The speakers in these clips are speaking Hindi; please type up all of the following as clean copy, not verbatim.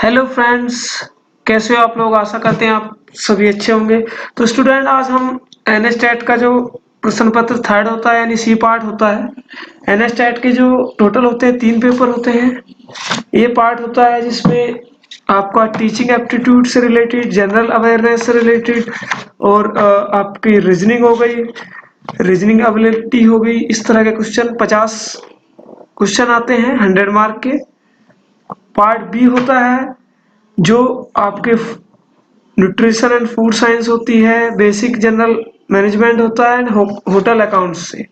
हेलो फ्रेंड्स, कैसे हो आप लोग। आशा करते हैं आप सभी अच्छे होंगे। तो स्टूडेंट, आज हम एनएसटेट का जो प्रश्न पत्र थर्ड होता है यानी सी पार्ट होता है। एनएसटेट के जो टोटल होते हैं 3 पेपर होते हैं। ये पार्ट होता है जिसमें आपका टीचिंग एप्टीट्यूड से रिलेटेड, जनरल अवेयरनेस से रिलेटेड और आपकी रीजनिंग हो गई, रीजनिंग एबिलिटी हो गई। इस तरह के क्वेश्चन 50 क्वेश्चन आते हैं 100 मार्क के। पार्ट बी होता है जो आपके न्यूट्रिशन एंड फूड साइंस होती है, बेसिक जनरल मैनेजमेंट होता है, होटल अकाउंट्स से।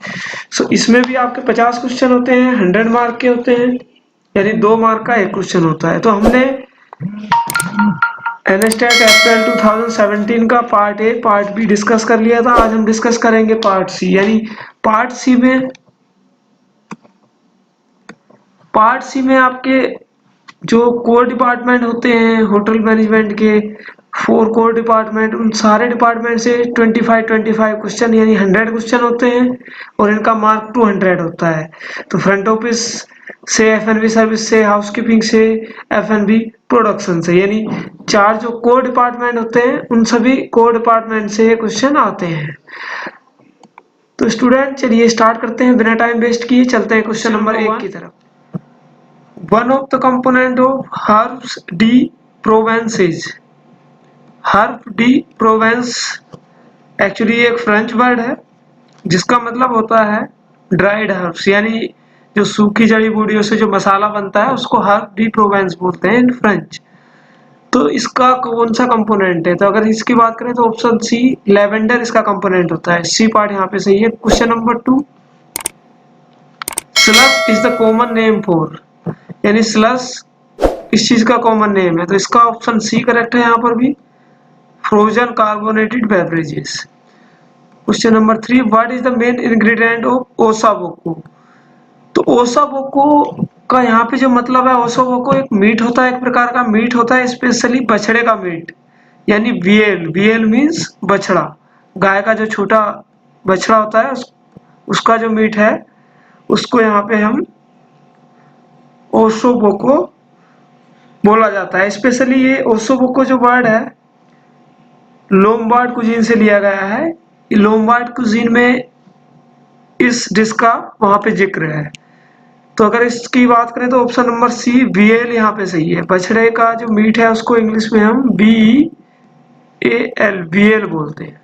इसमें भी आपके 50 क्वेश्चन होते हैं, 100 मार्क के होते हैं, यानी 2 मार्क का एक क्वेश्चन होता है। तो हमने एनएसटेट अप्रैल 2017 का part A part be discuss कर लिया था। आज हम डिस्कस करेंगे पार्ट सी। यानी पार्ट सी में आपके जो कोर डिपार्टमेंट होते हैं होटल मैनेजमेंट के, 4 कोर डिपार्टमेंट, उन सारे डिपार्टमेंट से 25 क्वेश्चन यानी 100 क्वेश्चन होते हैं और इनका मार्क 200 होता है। तो फ्रंट ऑफिस से, एफएनबी सर्विस से, हाउसकीपिंग से, एफएनबी प्रोडक्शन से, यानी 4 जो कोर डिपार्टमेंट होते हैं उन सभी कोर डिपार्टमेंट से ये क्वेश्चन आते हैं। तो स्टूडेंट चलिए स्टार्ट करते हैं, बिना टाइम वेस्ट किए चलते हैं क्वेश्चन नंबर 1 की तरफ। One of the component of Herbes de Provence is Herb de Provence। Actually एक फ्रेंच वर्ड है जिसका मतलब होता है ड्राइड हर्ब्स, यानी जो सूखी जड़ी बूटियों से जो मसाला बनता है उसको हर्ब डी प्रोवेंस बोलते हैं इन फ्रेंच। तो इसका कौन सा कंपोनेंट है? तो अगर इसकी बात करें तो ऑप्शन सी लेवेंडर इसका कंपोनेंट होता है। सी पार्ट यहाँ पे सही है। Question number 2, slush is the common name for, यानी स्लस इस चीज का कॉमन नेम है, तो इसका ऑप्शन सी करेक्ट है यहाँ पर भी, frozen carbonated beverages. Question number 3, what is the main ingredient of osso buco. तो ओसाबोको का यहाँ पे जो मतलब है, ओसाबोको एक मीट होता है, एक प्रकार का मीट होता है, स्पेशली बछड़े का मीट, यानी वीएल। वीएल मीन्स बछड़ा, गाय का जो छोटा बछड़ा होता है उसका जो मीट है उसको यहाँ पे हम ओसोबोको बोला जाता है। स्पेशली ये ओसोबोको जो वर्ड है लोम्बार्ड कुजीन से लिया गया है। लोम्बार्ड कुजीन में इस डिश का वहां पे जिक्र है। तो अगर इसकी बात करें तो ऑप्शन नंबर सी वीएल यहाँ पे सही है। बछड़े का जो मीट है उसको इंग्लिश में हम बीएल वीएल बोलते हैं।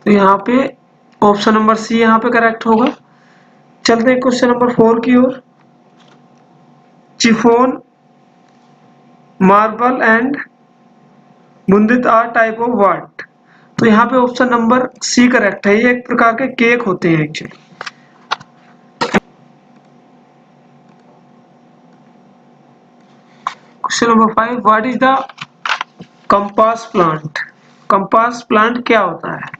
तो यहाँ पे ऑप्शन नंबर सी यहाँ पे करेक्ट होगा। चलते हैं क्वेश्चन नंबर 4 की ओर। चिफोन, मार्बल एंड मुंदित आर टाइप ऑफ व्हाट। तो यहाँ पे ऑप्शन नंबर सी करेक्ट है। ये एक प्रकार के केक होते हैं actually. Question number 5, what is the compass plant. Compass plant क्या होता है?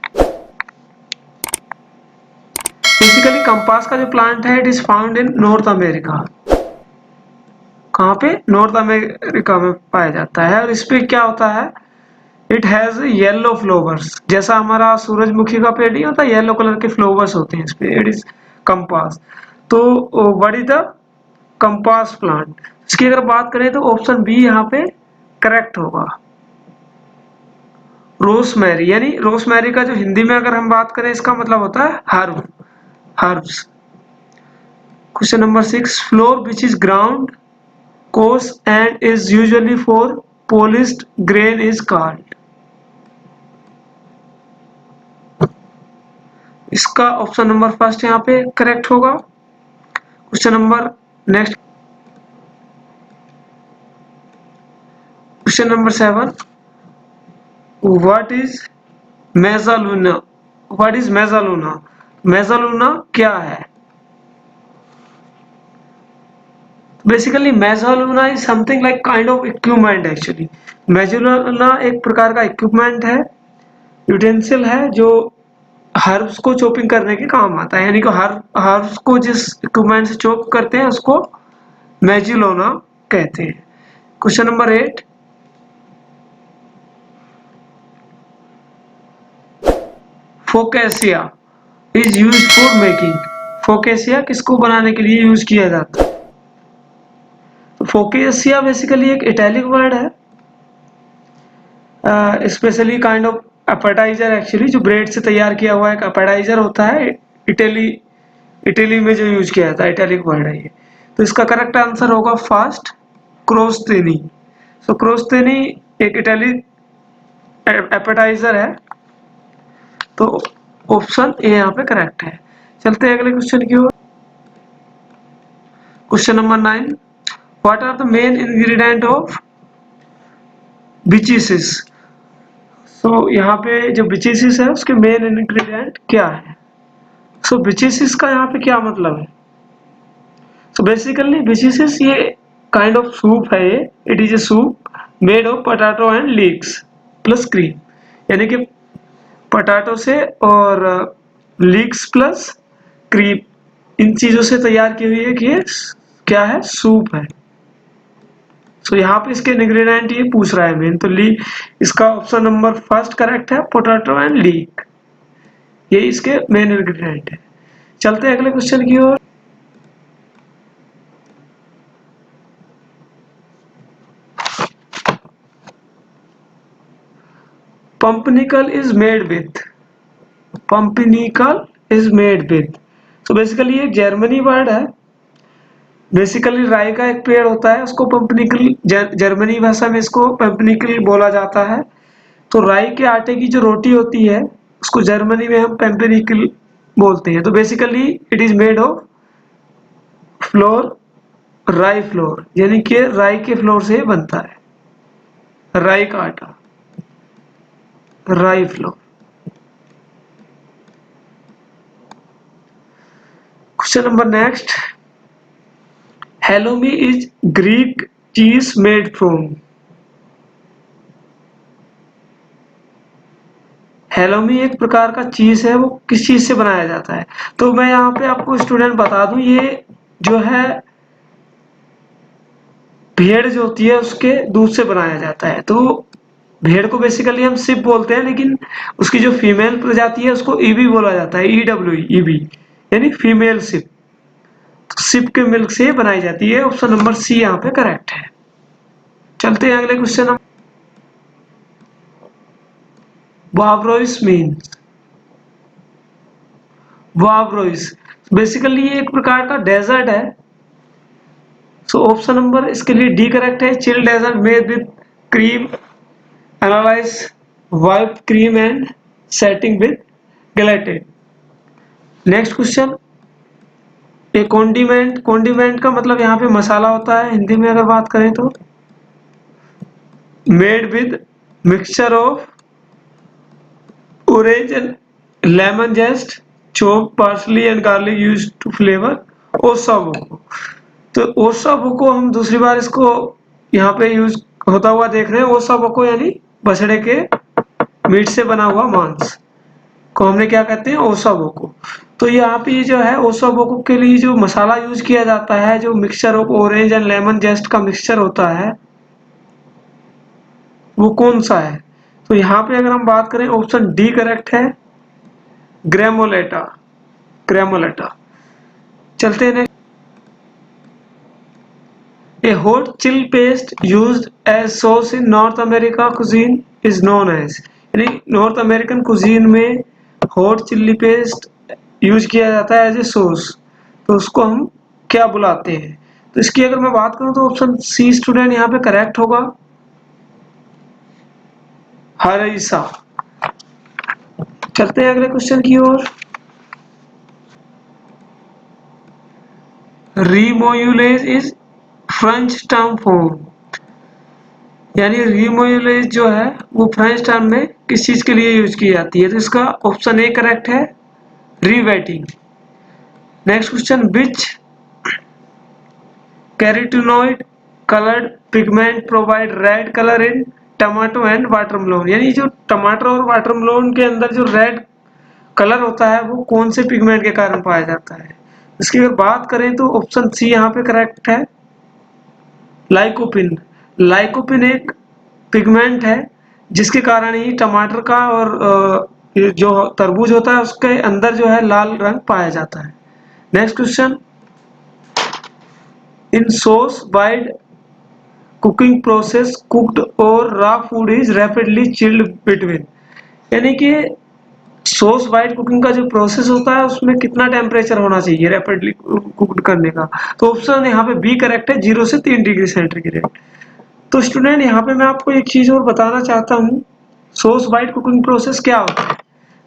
बेसिकली कंपास का जो प्लांट है it is found in north America. कहाँ पे? नॉर्थ अमेरिका में पाया जाता है। और इस पे क्या होता है, इट हैज येलो फ्लावर्स, जैसा हमारा सूरजमुखी का पेड़ नहीं होता, येलो कलर के फ्लावर्स होते हैं इस पे। It is compass. तो what is the compass plant, इसकी अगर बात करें तो ऑप्शन बी यहाँ पे करेक्ट होगा, रोसमैरी। यानी रोसमैरी का जो हिंदी में अगर हम बात करें इसका मतलब होता है herb, herbs. Question number 6, floor which is ground coarse and is usually for polished grain is called। इसका ऑप्शन नंबर फर्स्ट यहाँ पे करेक्ट होगा। Question number next, question number 7, what is mezzaluna. What is mezzaluna, mezzaluna क्या है? Basically mezzaluna is something like kind of equipment actually. Mezzaluna एक प्रकार का इक्विपमेंट है, यूटेंसिल है, जो हर्ब्स को चॉपिंग करने के काम आता है। यानी कि हर्ब्स को जिस इक्विपमेंट से चॉप करते हैं उसको मेजिलोना कहते हैं। Question number 8, focaccia is used for making. Focaccia किसको बनाने के लिए यूज किया जाता है? तो फोकेसिया बेसिकली एक इटैलिक वर्ड है, specially kind of appetizer, actually जो ब्रेड से तैयार किया हुआ एक एपेटाइजर होता है, इटली इटली में जो यूज किया जाता है, इटैलिक वर्ड है ये। तो इसका करेक्ट आंसर होगा फर्स्ट, क्रोस्तेनी। सो क्रोस्तेनी एक इटैलिक एपेटाइजर है, तो ऑप्शन ए यहाँ पे करेक्ट है। चलते हैं अगले क्वेश्चन की ओर। Question number 9, what are the main ingredient of vichyssoise? So यहाँ पे जो बिचिसिस है उसके मेन इंग्रेडिएंट क्या है? सो बिचिसिस का यहाँ पे क्या मतलब है? सो बेसिकली बिचिसिस ये काइंड ऑफ सूप है, ये it is a soup made of potato and leaks plus cream, यानी कि पोटैटो से और लीक्स प्लस क्रीम, इन चीजों से तैयार की हुई है कि ये क्या है, सूप है। सो यहाँ पे इसके इंग्रेडिएंट ये पूछ रहा है मेन, तो ली इसका ऑप्शन नंबर फर्स्ट करेक्ट है, पोटैटो एंड लीक, ये इसके मेन इंग्रेडिएंट है। चलते हैं अगले क्वेश्चन की ओर। Pumpernickel is made with, pumpernickel is made with, तो बेसिकली ये जर्मनी वर्ड है। बेसिकली राई का एक पेड़ होता है, उसको पंपनिकल, जर्मनी भाषा में इसको पंपनिकल बोला जाता है। तो राई के आटे की जो रोटी होती है उसको जर्मनी में हम पेम्पेनिकल बोलते हैं। तो basically it is made of floor, राई फ्लोर, यानी कि राई के फ्लोर से बनता है, राई का आटा, rye flour. Question number next, halloumi is Greek cheese made from, halloumi एक प्रकार का चीज है, वो किस चीज से बनाया जाता है? तो मैं यहाँ पे आपको स्टूडेंट बता दूं, ये जो है भेड़ जो होती है उसके दूध से बनाया जाता है। तो भेड़ को बेसिकली हम सिप बोलते हैं, लेकिन उसकी जो फीमेल प्रजाति है उसको ईबी बोला जाता है, EWE, ईबी, यानी फीमेल सिप। तो सिप के मिल्क से बनाई जाती है, ऑप्शन नंबर सी यहाँ पे करेक्ट है। चलते हैं अगले क्वेश्चन। वावरोइस मीन्स, वावरोइस बेसिकली ये एक प्रकार का डेजर्ट है। सो ऑप्शन नंबर इसके लिए डी करेक्ट है, chill dessert made with cream, analyse whipped cream and setting with gelated. Next question, a condiment, condiment का मतलब यहाँ पे मसाला होता है, हिंदी में अगर बात करें तो made with mixture of orange and lemon zest, chop parsley and garlic used to flavour osso buco. तो ओसाबुको हम दूसरी बार इसको यहाँ पे यूज होता हुआ देख रहे हैं। ओसाबुको यानी बछड़े के मीट से बना हुआ मांस को हमने क्या कहते हैं, ओसाबुको। तो यहाँ पे जो है ओसाबुको के लिए जो मसाला यूज किया जाता है, जो mixture of orange and lemon zest का मिक्सचर होता है, वो कौन सा है? तो यहाँ पे अगर हम बात करें, ऑप्शन डी करेक्ट है, ग्रेमोलेटा, ग्रेमोलेटा। चलते हैं। A hot chill paste used as sauce in North America cuisine is known as, यानी नॉर्थ अमेरिकन कुजीन में हॉट चिल्ली पेस्ट यूज किया जाता है एज ए सॉस, तो उसको हम क्या बुलाते हैं? तो इसकी अगर मैं बात करूं तो ऑप्शन सी स्टूडेंट यहाँ पे करेक्ट होगा, हरीसा। चलते हैं अगले क्वेश्चन की ओर। रीमोयुलेज इज फ्रेंच टर्म फॉर्म, यानी रीमोयुलेज जो है वो फ्रेंच टर्म में किस चीज के लिए यूज की जाती है? तो इसका ऑप्शन ए करेक्ट है, riveting. Next question, which carotenoid coloured pigment provide red colour in tomato and watermelon, यानी जो टमाटर और वाटरमेलोन के अंदर जो रेड कलर होता है वो कौन से पिगमेंट के कारण पाया जाता है? इसकी अगर बात करें तो ऑप्शन सी यहाँ पे करेक्ट है, लाइकोपिन। लाइकोपिन एक पिगमेंट है जिसके कारण ही टमाटर का और जो तरबूज होता है उसके अंदर जो है लाल रंग पाया जाता है। Next question, in sous vide cooking process cooked और raw food is rapidly chilled between, यानी कि सॉस वाइट कुकिंग का जो प्रोसेस होता है उसमें कितना टेम्परेचर होना चाहिए रैपिडली कुक्ड करने का। तो ऑप्शन यहाँ पे बी करेक्ट है, 0 से 3 डिग्री सेंटीग्रेड। तो स्टूडेंट यहाँ पे मैं आपको एक चीज और बताना चाहता हूँ, सॉस वाइट कुकिंग प्रोसेस क्या होता है।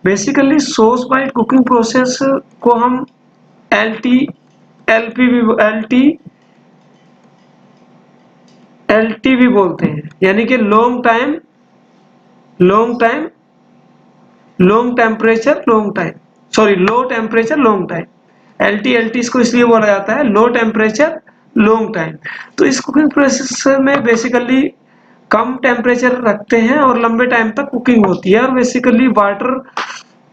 Basically sauce white cooking process को हम एल टी भी बोलते हैं, यानी कि long temperature long time, sorry low temperature long time. L T इसको इसलिए बोला जाता है लो टेम्परेचर लॉन्ग टाइम। तो इस कुकिंग प्रोसेस में बेसिकली कम टेम्परेचर रखते हैं और लंबे टाइम तक कुकिंग होती है। और बेसिकली वाटर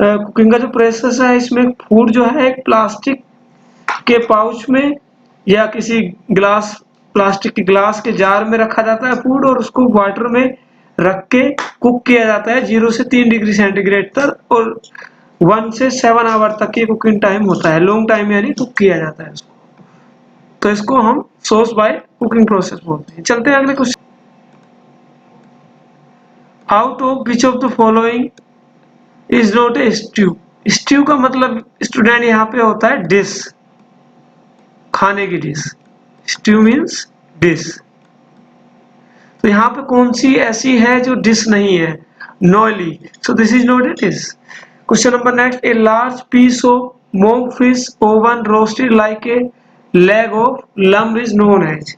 कुकिंग का जो प्रोसेस है, इसमें फूड जो है एक प्लास्टिक के पाउच में या किसी प्लास्टिक के ग्लास के जार में रखा जाता है फूड, और उसको वाटर में रख के कुक किया जाता है 0 से 3 डिग्री सेंटीग्रेड तक, और 1 से 7 आवर तक ये कुकिंग टाइम होता है, लॉन्ग टाइम यानी कुक किया जाता है इसको। तो इसको हम सॉस बाय कुकिंग प्रोसेस बोलते हैं। चलते हैं अगले question, out of which of the following is not A stew. Stew का मतलब स्टूडेंट यहाँ पे होता है डिश, खाने की डिश। Stew means dish. तो यहाँ पे कौन सी ऐसी है जो डिश नहीं है, नॉयली, so this is not a dish. Question number next, a large piece of monk fish oven roasted like a leg of lamb is known as,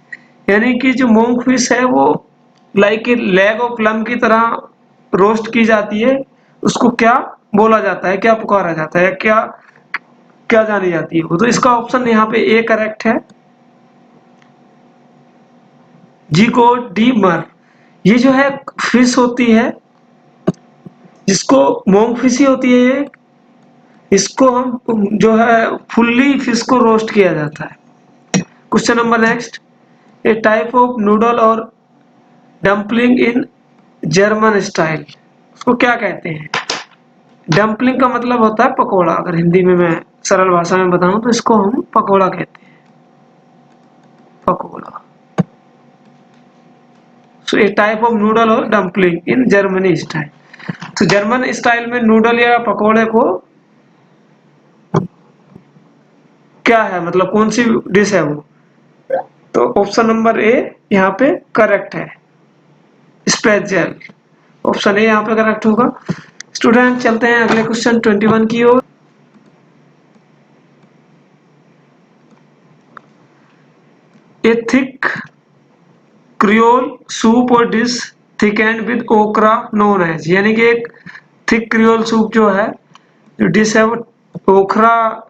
यानी कि जो मोंग फिश है वो like a leg of lamb की तरह रोस्ट की जाती है, उसको क्या बोला जाता है, क्या पुकारा जाता है, क्या क्या जानी जाती है वो। तो इसका ऑप्शन यहाँ पे ए करेक्ट है, जी को डी मर। ये जो है फिश होती है, जिसको मोंग फिश ही होती है ये, इसको हम जो है फुल्ली फिश को रोस्ट किया जाता है। Question number next, A type of noodle और डम्पलिंग इन जर्मन स्टाइल, उसको क्या कहते हैं। डम्पलिंग का मतलब होता है पकोड़ा, अगर हिंदी में मैं सरल भाषा में बताऊं तो इसको हम पकोड़ा कहते हैं, पकोड़ा। सो ए टाइप ऑफ नूडल और डम्पलिंग इन जर्मनी स्टाइल। तो जर्मन स्टाइल में नूडल या पकोड़े को क्या है, मतलब कौन सी डिश है वो। तो ऑप्शन नंबर ए यहाँ पे करेक्ट है, स्पेजल। ऑप्शन ए यहाँ पे करेक्ट होगा। स्टूडेंट चलते हैं अगले क्वेश्चन 21 की ओर। ए थिक क्रियोल सूप और डिश थिक एंड विद ओकरा नोन एज, यानी कि एक थिक क्रियोल सूप जो है, जो डिश है वो ओखरा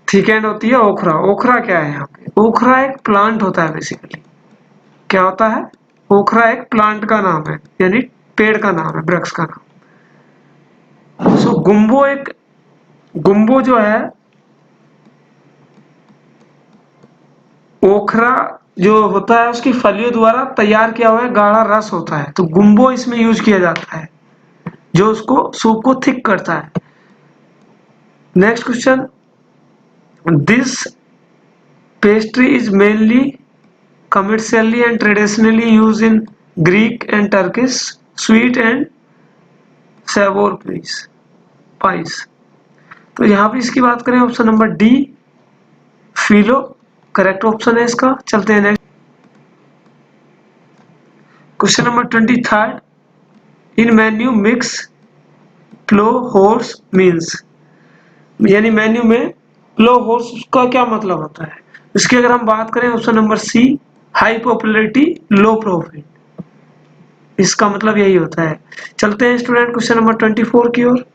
थिक एंड होती है। ओखरा, ओखरा क्या है यहाँ पे, ओखरा एक प्लांट होता है बेसिकली। क्या होता है, ओखरा एक प्लांट का नाम है, यानी पेड़ का नाम है, वृक्ष का नाम। सो गुम्बो जो है, ओखरा जो होता है उसकी फलियों द्वारा तैयार किया हुआ गाढ़ा रस होता है, तो गुम्बो इसमें यूज किया जाता है जो उसको सूप को थिक करता है। Next question, this pastry is mainly commercially and traditionally used in Greek and Turkish sweet and savour pies। तो यहाँ पे इसकी बात करें, option number D filo correct option है इसका। चलते हैं next, question number 23, in menu mix plough horse means, यानी मेन्यू में प्लो हॉर्स का क्या मतलब होता है। इसकी अगर हम बात करें, option number C high popularity low profit, इसका मतलब यही होता है। चलते हैं स्टूडेंट क्वेश्चन नंबर 24 की ओर।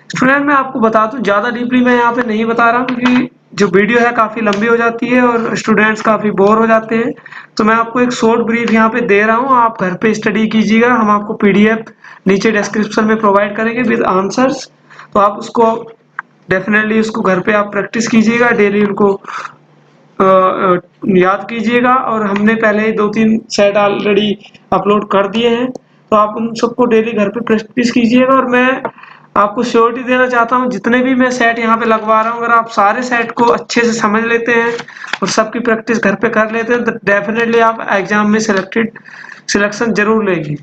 स्टूडेंट मैं आपको बता दूं, ज्यादा डीपली मैं यहाँ पे नहीं बता रहा हूँ क्योंकि जो वीडियो है काफी लंबी हो जाती है और स्टूडेंट्स काफी बोर हो जाते हैं। तो मैं आपको एक शॉर्ट ब्रीफ यहाँ पे दे रहा हूँ, आप घर पे स्टडी कीजिएगा। हम आपको पीडीएफ नीचे डिस्क्रिप्शन में प्रोवाइड करेंगे विद आंसर्स, तो आप उसको डेफिनेटली उसको घर पे आप प्रैक्टिस कीजिएगा, डेली उनको याद कीजिएगा। और हमने पहले ही 2-3 सेट ऑलरेडी अपलोड कर दिए हैं, तो आप उन सबको डेली घर पे प्रैक्टिस कीजिएगा। और मैं आपको श्योरिटी देना चाहता हूँ, जितने भी मैं सेट यहाँ पे लगवा रहा हूँ, अगर आप सारे सेट को अच्छे से समझ लेते हैं और सबकी प्रैक्टिस घर पे कर लेते हैं तो डेफिनेटली आप एग्जाम में सिलेक्शन जरूर लेंगे।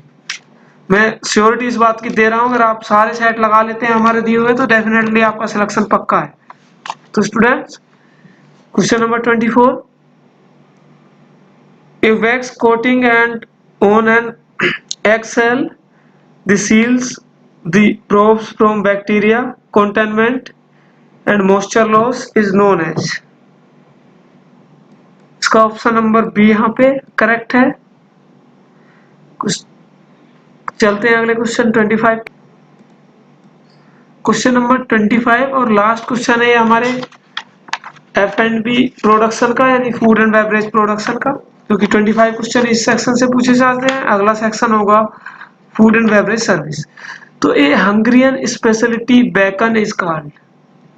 मैं श्योरिटी इस बात की दे रहा हूँ, अगर आप सारे सेट लगा लेते हैं हमारे दिए हुए तो डेफिनेटली आपका सिलेक्शन पक्का है। तो students, question number 24, a wax coating and on an egg cell, the seals the probes from bacteria containment and moisture loss is known as। इसका ऑप्शन नंबर बी यहाँ पे करेक्ट है। कुछ चलते हैं अगले क्वेश्चन 25। क्वेश्चन नंबर 25 और लास्ट क्वेश्चन है हमारे F&B प्रोडक्शन का, यानी फूड एंड बेवरेज प्रोडक्शन का, क्योंकि 25 क्वेश्चन इस सेक्शन से पूछे जाते हैं। अगला सेक्शन होगा फूड एंड बेवरेज सर्विस। तो a Hungarian speciality bacon is called.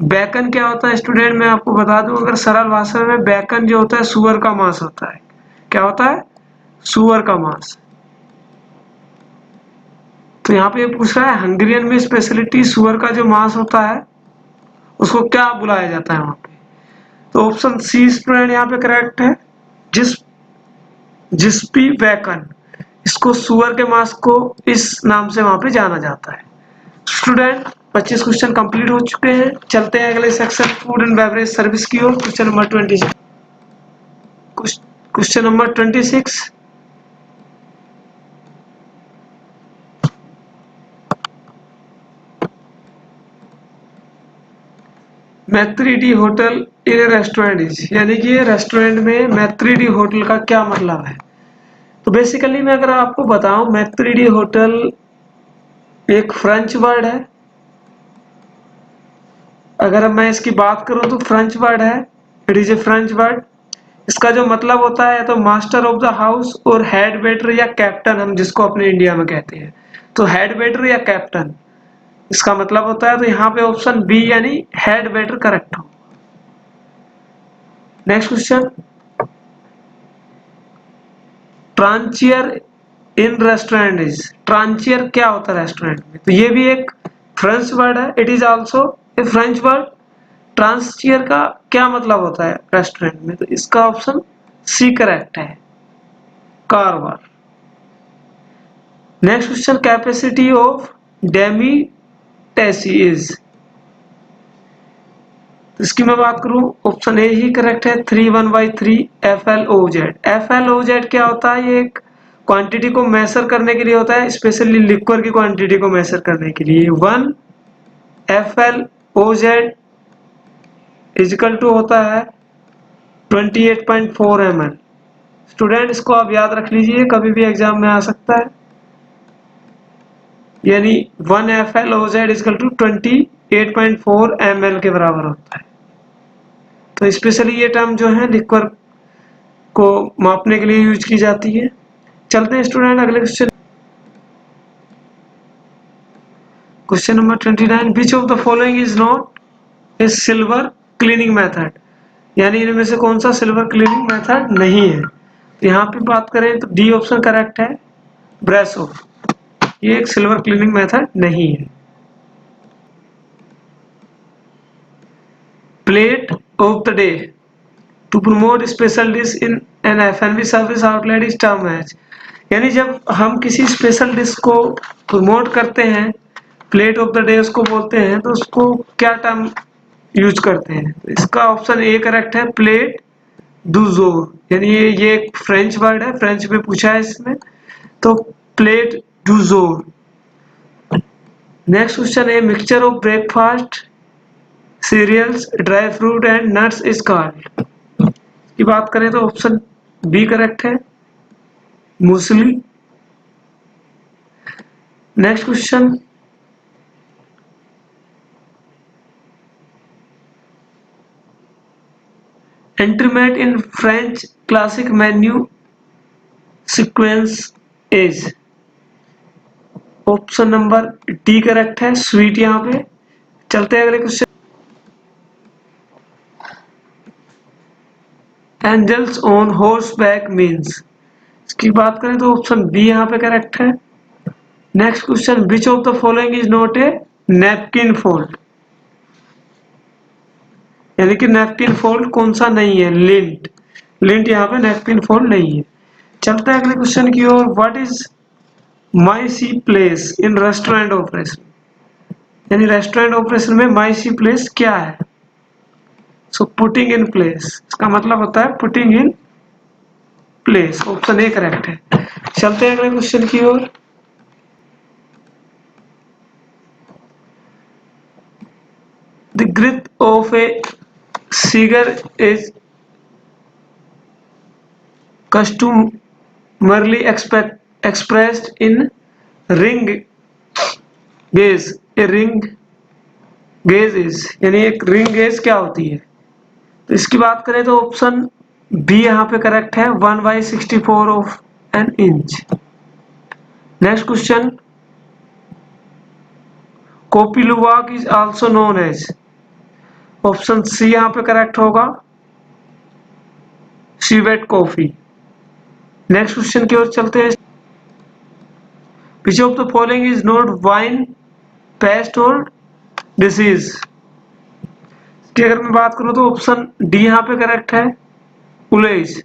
Bacon क्या होता है स्टूडेंट, मैं आपको बता दूं, अगर सरल भाषा में बेकन जो होता है सुअर का मांस होता है। क्या होता है? सुअर का मांस। तो यहाँ पे ये पूछ रहा है हंगरियन में स्पेशलिटी सुअर का जो मांस होता है उसको क्या बुलाया जाता है वहां पे। तो ऑप्शन सी स्टूडेंट यहाँ पे करेक्ट है, जिस्पी बेकन। इसको सुअर के मांस को इस नाम से वहां पे जाना जाता है। स्टूडेंट 25 क्वेश्चन कंप्लीट हो चुके हैं। चलते हैं अगले section food and beverage service की ओर। Question number 26। Question number 26, maitre d' hotel in a restaurant is, यानी कि ये रेस्टोरेंट में मैत्री डी होटल का क्या मतलब है। तो बेसिकली मैं अगर आपको बताऊं, मैत्री डी होटल एक फ्रेंच वर्ड है। अगर मैं इसकी बात करूं तो फ्रेंच वर्ड है, it is a French word. इसका जो मतलब होता है तो मास्टर ऑफ द हाउस और हेड वेटर या कैप्टन, हम जिसको अपने इंडिया में कहते हैं। तो हेड वेटर या कैप्टन इसका मतलब होता है। तो यहाँ पे ऑप्शन बी यानी हेड वेटर करेक्ट हो। Next question, trancheur in restaurant is, trancheur क्या होता है रेस्टोरेंट में। तो ये भी एक फ्रेंच वर्ड है, it is also a French word. Trancheur का क्या मतलब होता है रेस्टोरेंट में, तो इसका ऑप्शन सी करेक्ट है, Karwar. Next question, capacity of Demi Tessy is, इसकी मैं बात करूं ऑप्शन ए ही करेक्ट है, 3/1/3 FLOZ। FLOZ क्या होता है, ये एक क्वांटिटी को मेजर करने के लिए होता है, स्पेशली लिक्विड की क्वांटिटी को मेजर करने के लिए। 1 FLOZ इजिकल टू होता है 28.4 ml। स्टूडेंट इसको आप याद रख लीजिए, कभी भी एग्जाम में आ सकता है, यानी 1 FLOZ इजिकल टू 28.4 ml के बराबर होता है। तो स्पेशली ये टर्म जो है लिक्विड को मापने के लिए यूज की जाती है। चलते हैं स्टूडेंट अगले question. Question number 29, which of the following is not A silver cleaning method, यानी इनमें से कौन सा सिल्वर क्लीनिंग मेथड नहीं है। तो यहाँ पे बात करें तो डी ऑप्शन करेक्ट है, ब्रश ऑफ, ये एक सिल्वर क्लीनिंग मेथड नहीं है। Plate of the day to promote special dish in an F&B service outlet is term as, यानी जब हम किसी स्पेशल डिश को प्रमोट करते हैं, प्लेट ऑफ द डे उसको बोलते हैं, तो उसको क्या टर्म यूज करते हैं। तो इसका ऑप्शन ए करेक्ट है, प्लेट डू जोर, यानी ये एक फ्रेंच वर्ड है, फ्रेंच में पूछा है इसमें, तो plat du jour. Next question है, mixture of breakfast cereals dry fruit and nuts is called, की बात करें तो ऑप्शन बी करेक्ट है, muesli. Next question, entremet in French classic menu sequence is, option number D correct है, स्वीट। यहाँ पे चलते हैं अगले question, angels on horseback means, इसकी बात करें तो ऑप्शन बी यहाँ पे करेक्ट है। Next question, which of the following is not A napkin fold, यानी कि नैपकिन फोल्ड कौन सा नहीं है, लिंट। लिंट यहाँ पे नैपकिन फोल्ड नहीं है। चलते हैं अगले क्वेश्चन की ओर। What is mise place in restaurant operation, यानी रेस्टोरेंट ऑपरेशन में माई सी प्लेस क्या है। सो पुटिंग इन प्लेस, इसका मतलब होता है putting in place. Option A correct है। चलते हैं अगले क्वेश्चन की ओर। The girth of a cigar is customarily expressed in ring gauge। A ring gauge is, यानी एक रिंग गेज क्या होती है। तो इसकी बात करें तो ऑप्शन बी यहाँ पे करेक्ट है, 1/64 of an inch. Next question, kopi luwak is also known as, option C यहाँ पे करेक्ट होगा, सीवेट कॉफी। नेक्स्ट क्वेश्चन की ओर चलते हैं। विच of the following is not wine paste और डिसीज, की अगर मैं बात करूं तो ऑप्शन डी यहाँ पे करेक्ट है, उलेज।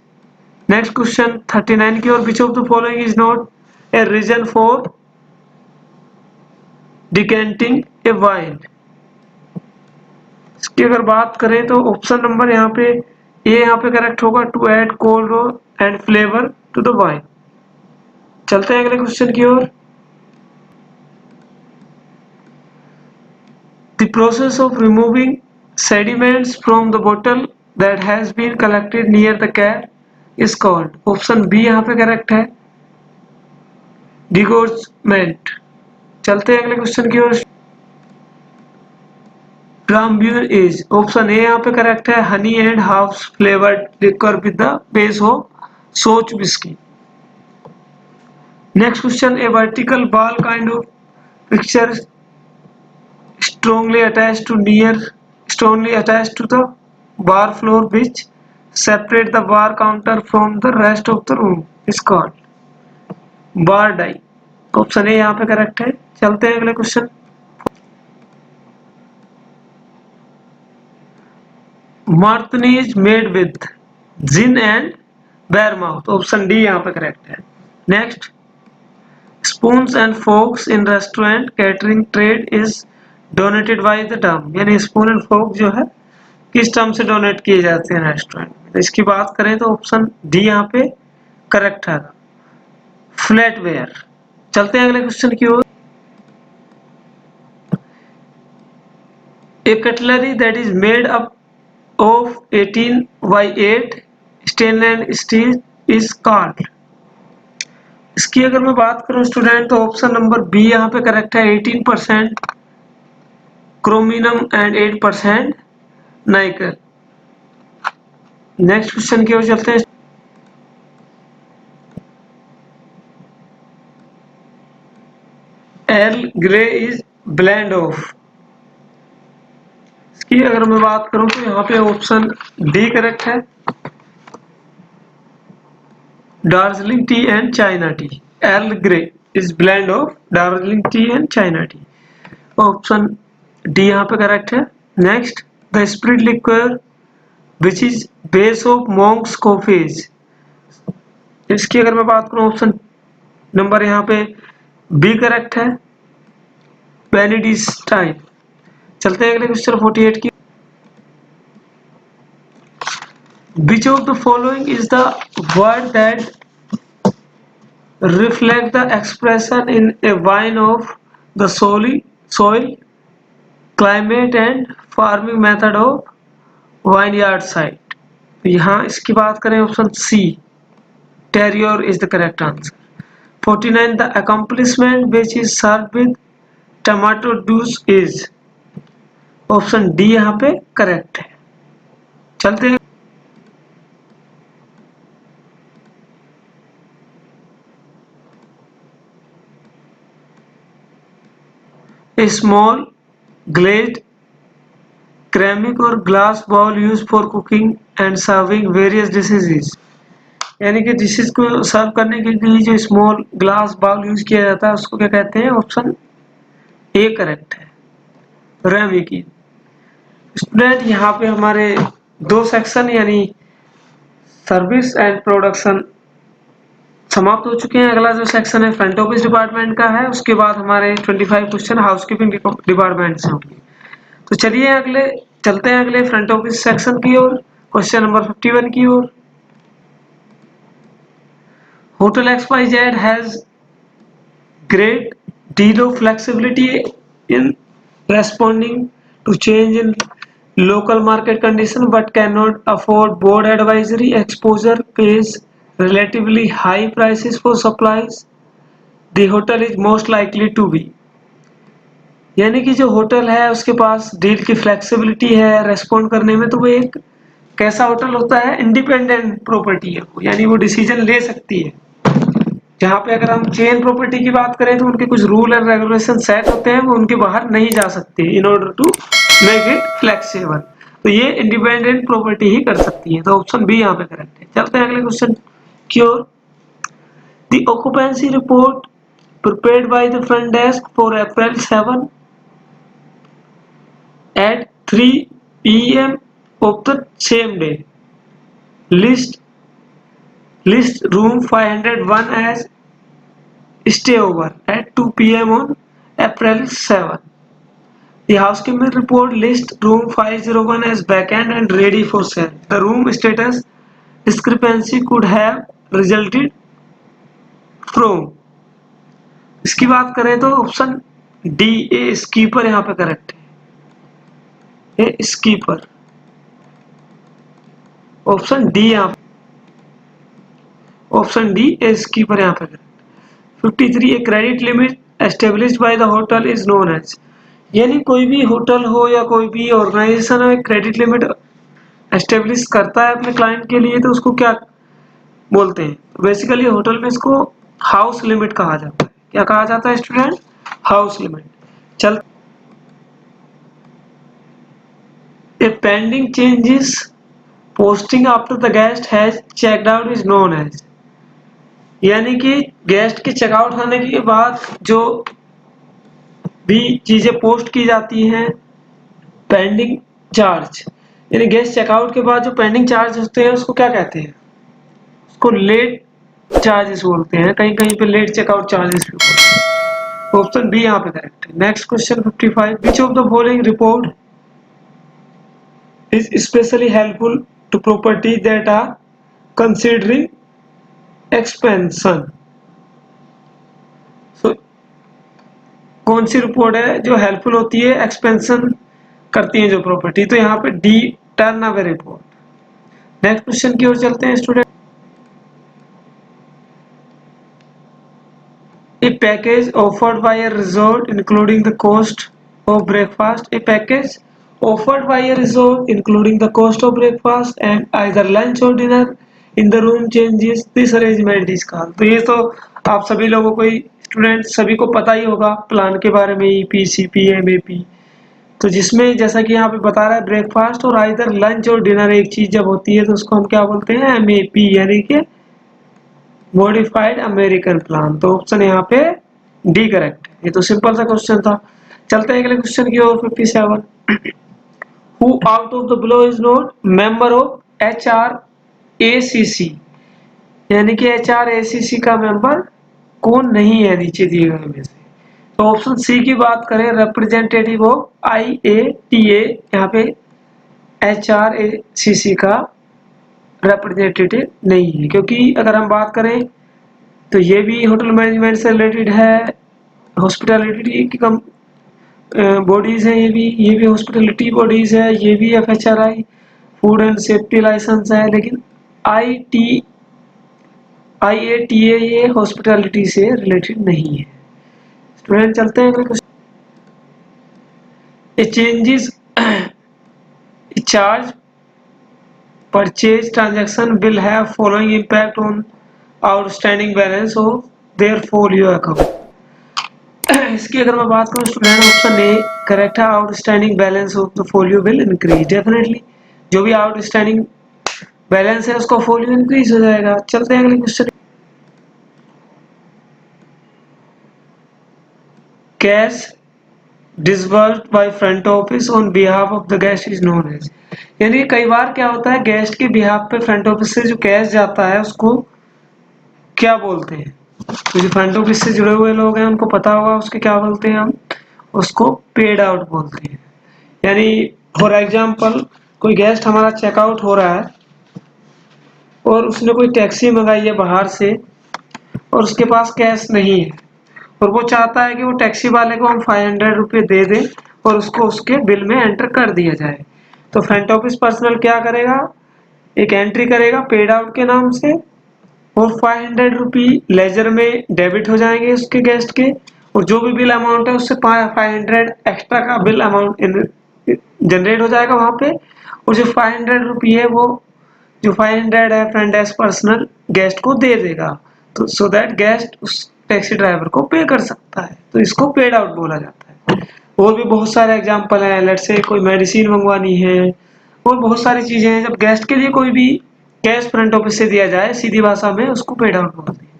नेक्स्ट क्वेश्चन 39 की ओर। Which of the following is not a reason for decanting a wine, इसकी अगर बात करें तो ऑप्शन नंबर यहाँ पे ए यहाँ पे करेक्ट होगा, to add cold and flavour to the wine. चलते हैं अगले क्वेश्चन की ओर। The process of removing sediments from the bottle that has been collected near the cap is called, option B यहाँ पे करेक्ट है, डिगोर्जमेंट। चलते हैं अगले क्वेश्चन की ओर। ब्राम्ब्यूल इज, ऑप्शन ए यहाँ पे करेक्ट है, honey and half flavoured liquor with the base of सोच विस्की। नेक्स्ट क्वेश्चन, ए वर्टिकल बाल kind of picture strongly attached to the bar floor which separate the bar counter from the rest of the room is called bar die। Option A यहाँ पे करेक्ट है। चलते हैं अगले question. Martini is made with gin and vermouth, option D यहाँ पे करेक्ट है। Next, spoons and forks in restaurant catering trade is donated by the term, यानी स्पून एंड फोक जो है किस टर्म से डोनेट किए जाते हैं रेस्टोरेंट में। इसकी बात करें तो ऑप्शन डी यहाँ पे करेक्ट है, फ्लैटवेयर। चलते हैं अगले क्वेश्चन की ओर। A cutlery that is made up of 18/8 stainless steel is called, इसकी अगर मैं बात करूं स्टूडेंट तो ऑप्शन नंबर बी यहाँ पे करेक्ट है, 18% chromium and 8% Naicker. Next question की ओर चलते हैं। एर्ल ग्रे इज ब्लेंड ऑफ, इसकी अगर मैं बात करूं तो यहाँ पे ऑप्शन डी करेक्ट है, Darjeeling tea and China tea. Earl Grey is blend of Darjeeling tea and China tea, option D यहाँ पे करेक्ट है। Next, the spirit liquid which is base of monks coffees, इसकी अगर मैं बात करूं ऑप्शन नंबर यहाँ पे बी करेक्ट है, बेनेडिक्टाइन। चलते हैं अगले क्वेश्चन 48 की। Which of the following is the word that reflect the expression in a vine of the soil, climate and farming method of vineyard site। यहाँ इसकी बात करें option C, terroir is the correct answer. 49, the accomplishment which is served with tomato juice is, option D यहाँ पे करेक्ट है। चलते हैं A small glazed ceramic or glass bowl used for cooking and serving various dishes, यानी कि डिशेज को सर्व करने के लिए जो स्मॉल ग्लास बाउल यूज किया जाता है उसको क्या कहते हैं, ऑप्शन ए करेक्ट है। रेमी की। स्टूडेंट यहाँ पे हमारे दो सेक्शन यानी सर्विस एंड प्रोडक्शन समाप्त हो चुके हैं। अगला जो सेक्शन है फ्रंट ऑफिस डिपार्टमेंट का है, उसके बाद हमारे 25 क्वेश्चन हाउसकीपिंग डिपार्टमेंट से होंगे। तो चलिए अगले चलते हैं अगले फ्रंट ऑफिस सेक्शन की ओर, क्वेश्चन नंबर 51 की ओर। Hotel XYZ has great deal of flexibility in responding to change in local market condition but cannot afford board advisory exposure, pays relatively high prices for supplies the hotel is most likely to be। यानी कि जो होटल है उसके पास डील की फ्लेक्सिबिलिटी है रेस्पॉन्ड करने में, तो वो एक कैसा होटल होता है, इंडिपेंडेंट प्रॉपर्टी है वो, यानी वो डिसीजन ले सकती है। जहाँ पे अगर हम चेन प्रॉपर्टी की बात करें तो उनके कुछ रूल एंड रेगुलेशन सेट होते हैं, वो उनके बाहर नहीं जा सकते in order to make it flexible. तो ये इंडिपेंडेंट प्रॉपर्टी ही कर सकती है, तो ऑप्शन बी यहाँ पे करेक्ट है। चलते हैं अगले क्वेश्चन की ओर। The occupancy report prepared by the front desk for April 7 at 3 p.m. of the same day. List room 501 as stay over at 2 p.m. on April 7. The housekeeping report lists room 501 as vacant and ready for sale. The room status discrepancy could have resulted from। इसकी बात करें तो ऑप्शन डी ए स्कीपर यहाँ पे करेक्ट है। ए स्कीपर, ऑप्शन डी यहाँ, ऑप्शन डी ए स्कीपर यहाँ पे correct. 53 a credit limit established by the hotel is known as. यानी कोई भी होटल हो या कोई भी ऑर्गेनाइजेशन हो एक क्रेडिट लिमिट एस्टेब्लिश करता है अपने क्लाइंट के लिए, तो उसको क्या बोलते हैं? बेसिकली होटल में इसको हाउस लिमिट कहा जाता है। क्या कहा जाता है स्टूडेंट? House limit. चल, a pending changes posting after the guest has checked out is known as. यानी कि गेस्ट के चेकआउट होने के बाद जो भी चीजें पोस्ट की जाती हैं, पेंडिंग चार्ज, यानी गेस्ट चेकआउट के बाद जो पेंडिंग चार्ज होते हैं उसको क्या कहते हैं? उसको लेट चार्जेस बोलते हैं, कहीं कहीं पे लेट चेकआउट चार्जेस भी बोलते हैं। ऑप्शन बी यहाँ पे करेक्ट है। Next question 55, which of the following report is specially helpful to property that are considering expansion. So कौन सी रिपोर्ट है जो हेल्पफुल होती है एक्सपेंशन करती है जो प्रॉपर्टी? तो यहाँ पे D turnover report. Next question की ओर चलते हैं student. A package offered by a resort including the cost of breakfast. A package offered by a resort including the cost of breakfast and either lunch or dinner in the room changes this arrangement is called। तो ये तो आप सभी लोगों को स्टूडेंट सभी को पता ही होगा प्लान के बारे में, ईपी सीपी एमएपी। तो जिसमें जैसा कि यहाँ पे बता रहा है ब्रेकफास्ट और आइदर लंच और डिनर एक चीज जब होती है तो उसको हम क्या बोलते हैं? एमएपी, यानी कि मॉडिफाइड अमेरिकन प्लान। तो ऑप्शन यहाँ पे डी करेक्ट। ये तो सिंपल सा क्वेश्चन था। चलते हैं अगले क्वेश्चन की ओर 57। Who out of the below is not member of HRACC। यानी कि HRACC का मेंबर कौन नहीं है नीचे दिए गए में से? तो ऑप्शन सी की बात करें, रिप्रेजेंटेटिव ऑफ IATA, यहाँ पे HRACC का रिप्रेजेंटेटिव नहीं है, क्योंकि अगर हम बात करें तो ये भी होटल मैनेजमेंट से रिलेटेड है, हॉस्पिटैलिटी की कम बॉडीज हैं, ये भी हॉस्पिटैलिटी बॉडीज है, ये भी FHRI food and safety license है, लेकिन IATA ये हॉस्पिटैलिटी से रिलेटेड नहीं है। स्टूडेंट चलते हैं अगले question. A changes charge purchase transaction will have following impact on outstanding balance of their folio account। इसकी अगर मैं बात करूं स्टूडेंट, ऑप्शन ए करेक्ट है। Outstanding balance of the folio will increase. Definitely जो भी आउटस्टैंडिंग बैलेंस है उसका फोलियो इंक्रीज हो जाएगा। चलते हैं अगले question. Cash disbursed by front office on behalf of the guest is known as। यानी कई बार क्या होता है, गेस्ट के बिहाफ पे फ्रंट ऑफिस से जो कैश जाता है उसको क्या बोलते हैं? तो जो फ्रंट ऑफिस से जुड़े हुए लोग हैं उनको पता होगा उसके क्या बोलते हैं, हम उसको पेड आउट बोलते हैं। यानी फॉर एग्जाम्पल कोई गेस्ट हमारा चेकआउट हो रहा है और उसने कोई टैक्सी मंगाई है बाहर से और उसके पास कैश नहीं है और वो चाहता है कि वो टैक्सी वाले को हम 500 रुपये दे दें और उसको उसके बिल में एंटर कर दिया जाए। तो फ्रंट ऑफिस पर्सनल क्या करेगा, एक एंट्री करेगा पेड आउट के नाम से और 500 रुपी लेजर में डेबिट हो जाएंगे उसके गेस्ट के, और जो भी बिल अमाउंट है उससे 500 एक्स्ट्रा का बिल अमाउंट जनरेट हो जाएगा वहां पे। और जो 500 रुपी है वो जो 500 है फ्रंट डेस्क पर्सनल गेस्ट को दे देगा, तो सो दैट गेस्ट उस टैक्सी ड्राइवर को पे कर सकता है, तो इसको पेड आउट बोला जाता है। और भी बहुत सारे एग्जांपल हैं, लेट्स से कोई मेडिसिन मंगवानी है और बहुत सारी चीजें हैं, जब गेस्ट के लिए कोई भी कैश फ्रंट ऑफिस से दिया जाए सीधी भाषा में उसको पेड आउट बोलते हैं।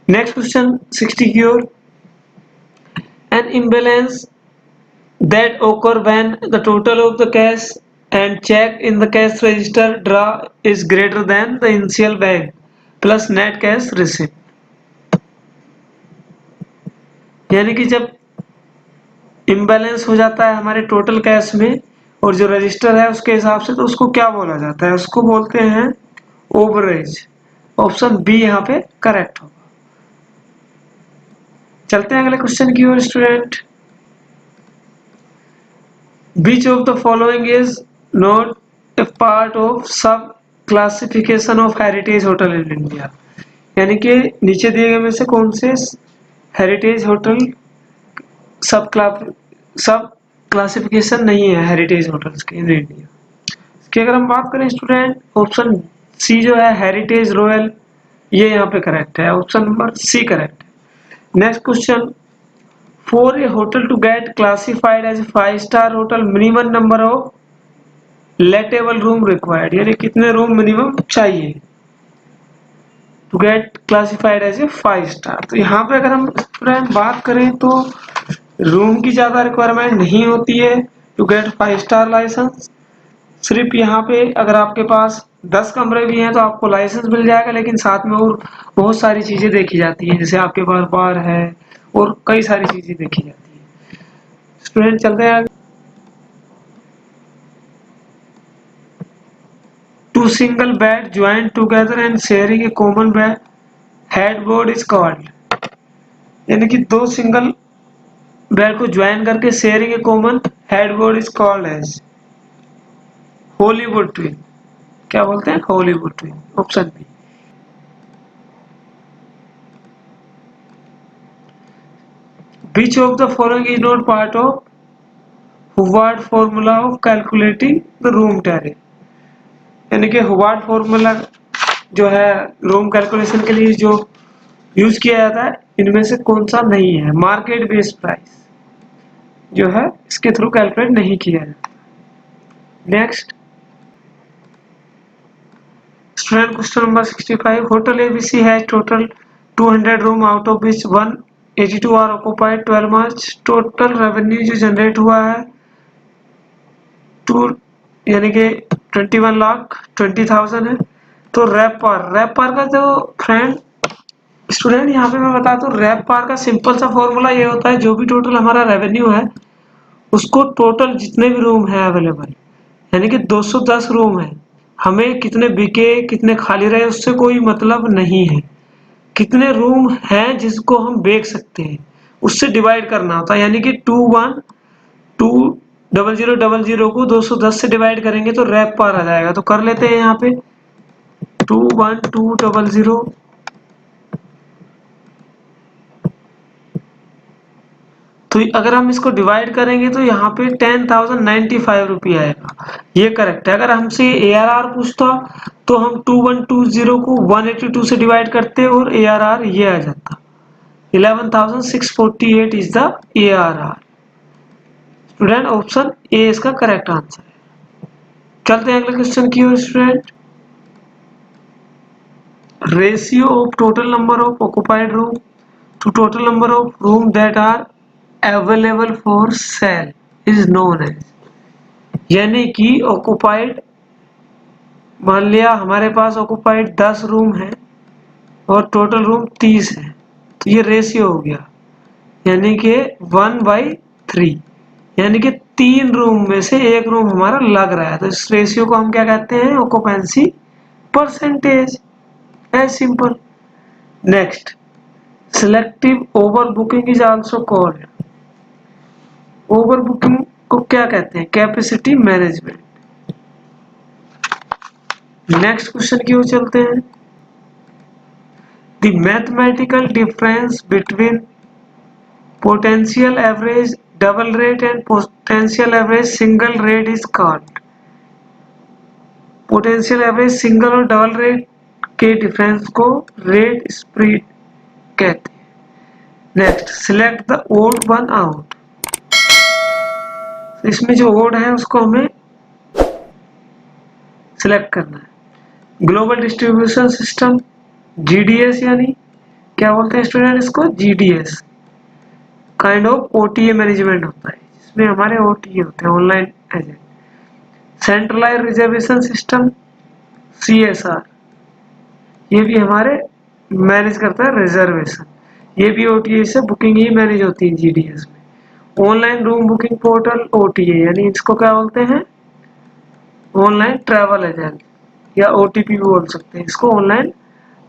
नेक्स्ट क्वेश्चन 60 की ओर, an imbalance that occur when the total of the cash and check in the cash register draw is greater than the initial bag plus net cash receipt। यानी कि जब इम्बैलेंस हो जाता है हमारे टोटल कैश में और जो रजिस्टर है उसके हिसाब से, तो उसको क्या बोला जाता है? उसको बोलते हैं ओवरेज। ऑप्शन बी यहाँ पे करेक्ट होगा। चलते हैं अगले क्वेश्चन की ओर student. Which of the following is not a part of sub classification of heritage hotel in India? यानी कि नीचे दिए गए में से कौन से हेरिटेज होटल सब क्लासिफिकेशन नहीं है हेरिटेज होटल्स के इन इंडिया? इसकी अगर हम बात करें स्टूडेंट, ऑप्शन सी जो है हेरिटेज रॉयल, ये यहाँ पे करेक्ट है, ऑप्शन नंबर सी करेक्ट है। Next question, for a hotel to get classified as a 5-star hotel minimum number of letable room required, यानी कितने रूम मिनिमम चाहिए to get classified as a 5 star? तो यहाँ पे अगर हम स्टूडेंट बात करें तो रूम की ज्यादा रिक्वायरमेंट नहीं होती है टू गेट 5 स्टार लाइसेंस। सिर्फ यहाँ पे अगर आपके पास 10 कमरे भी हैं तो आपको लाइसेंस मिल जाएगा, लेकिन साथ में और बहुत सारी चीजें देखी जाती हैं, जैसे आपके पास बार है और कई सारी चीजें देखी जाती है। स्टूडेंट चलते हैं। Two single bed join together and sharing a common bed headboard is called, यानी कि दो सिंगल बेड को ज्वाइन करके sharing a common headboard is called as Hollywood twin. क्या बोलते हैं? Hollywood twin, option B. Which of the following is not part of Hubbard formula of calculating the room tariff? यानी कि हुबार्ड फॉर्मूला जो है रूम कैलकुलेशन के लिए जो यूज किया जाता है, इनमें से कौन सा नहीं है? मार्केट बेस्ड प्राइस जो है इसके थ्रू कैलकुलेट नहीं किया जाता। Next student question number 65, hotel ABC has total 200 room out of which 182 are occupied 12 March. Total revenue जो जनरेट हुआ है टू यानी कि 21,20,000 है। तो रैप पार का जो फ्रेंड स्टूडेंट यहाँ पे मैं बताता हूँ, रैप पार का सिंपल सा फॉर्मूला ये होता है, जो भी टोटल हमारा रेवेन्यू है उसको टोटल जितने भी रूम है अवेलेबल, यानी कि 210 रूम है, हमें कितने बिके कितने खाली रहे उससे कोई मतलब नहीं है, कितने रूम हैं जिसको हम बेच सकते हैं उससे डिवाइड करना होता है। यानी कि 2120000 को 210 से डिवाइड करेंगे तो रैप पार आ जाएगा। तो कर लेते हैं यहाँ पे 21200, तो अगर हम इसको डिवाइड करेंगे तो यहाँ पे 10,095 रुपये आएगा, ये करेक्ट है। अगर हमसे ARR पूछता तो हम 2120 को 182 से डिवाइड करते और ARR ये आ जाता, 11,648 is the ARR। Student option A इसका करेक्ट आंसर है। चलते हैं अगले क्वेश्चन की ओर student. Ratio of total number of occupied room to total number of room that are available for sale is known as, यानी कि ऑक्युपाइड, मान लिया हमारे पास ऑक्युपाइड 10 रूम है और टोटल रूम 30 है, तो ये रेशियो हो गया, यानी कि 1/3, यानी कि 3 रूम में से एक रूम हमारा लग रहा है, तो इस रेशियो को हम क्या कहते हैं, occupancy percentage. As simple. Next, selective over booking is also called, over booking को क्या कहते हैं, कैपेसिटी मैनेजमेंट। नेक्स्ट क्वेश्चन की ओर चलते हैं। The mathematical difference between potential average double rate and potential average single rate is called, potential average single और डबल रेट के डिफरेंस को रेट स्प्रेड कहते हैं। Next, select the odd one out, इसमें जो ओड है उसको हमें सिलेक्ट करना है। ग्लोबल डिस्ट्रीब्यूशन सिस्टम, जीडीएस, यानी क्या बोलते हैं स्टूडेंट इसको, GDS, kind of OTA management होता है, इसमें हमारे ओटीए होते हैं, online agent. Centralize reservation system, CSR, ये भी हमारे मैनेज करता है रिजर्वेशन, ये भी ओटीए से बुकिंग ही मैनेज होती है जीडीएस में। Online room booking portal, OTA, यानी इसको क्या बोलते हैं, ऑनलाइन ट्रैवल एजेंट, या ओटीपी भी बोल सकते हैं इसको, online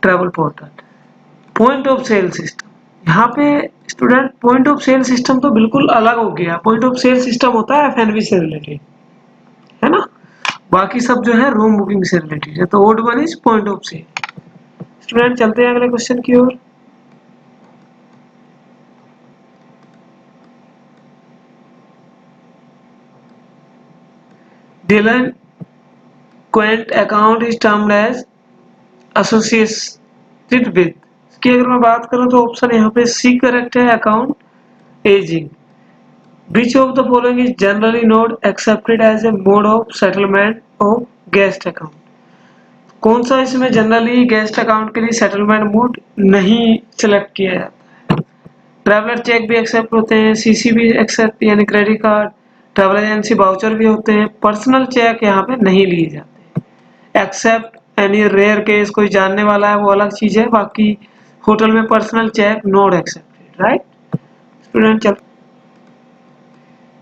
travel portal. Point of sale system, यहाँ पे student point of sale system तो बिल्कुल अलग हो गया, पॉइंट ऑफ सेल सिस्टम होता है एफएनबी से रिलेटेड, है ना, बाकी सब जो है रूम बुकिंग से रिलेटेड है, तो odd one is point of sale. Student चलते हैं अगले क्वेश्चन की ओर। delinquent account is termed as associated with, इसकी अगर मैं बात करूं तो ऑप्शन यहाँ पे सी करेक्ट है, account ageing. Which of the following is generally not accepted as a mode of settlement of guest account, कौन सा इसमें जनरली गेस्ट अकाउंट के लिए सेटलमेंट मोड नहीं सिलेक्ट किया जाता है। ट्रैवलर चेक भी एक्सेप्ट होते हैं, सीसी भी एक्सेप्ट, यानी credit card, travel agency voucher भी होते हैं, पर्सनल चेक यहाँ पे नहीं लिए जाते। एक्सेप्ट एनी रेयर केस, कोई जानने वाला है वो अलग चीज है, बाकी होटल में personal check not accepted, right student. चल,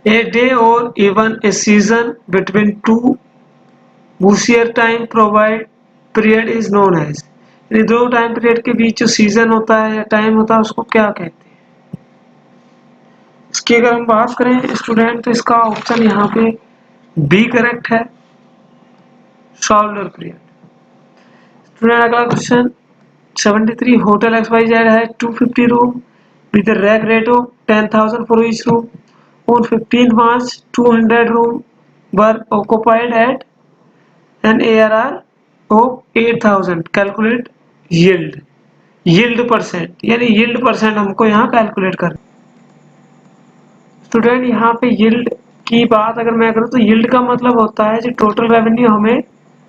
a day or even a season between two busier time provide period is known as, यानी दो टाइम पीरियड के बीच जो सीजन होता है या टाइम होता है उसको क्या कहते हैं। इसकी अगर हम बात करें स्टूडेंट तो इसका ऑप्शन यहाँ पे बी करेक्ट है, शोल्डर पीरियड। स्टूडेंट अगला क्वेश्चन 73, होटल XYZ है 250 room with rack rate of 10,000 for each room, on 15 March 200 room were occupied at an ARR of 8,000, calculate yield, yield percent, यानी yield परसेंट हमको यहाँ कैलकुलेट कर। स्टूडेंट यहाँ पे yield की बात अगर मैं करूँ तो yield का मतलब होता है जो टोटल रेवेन्यू हमें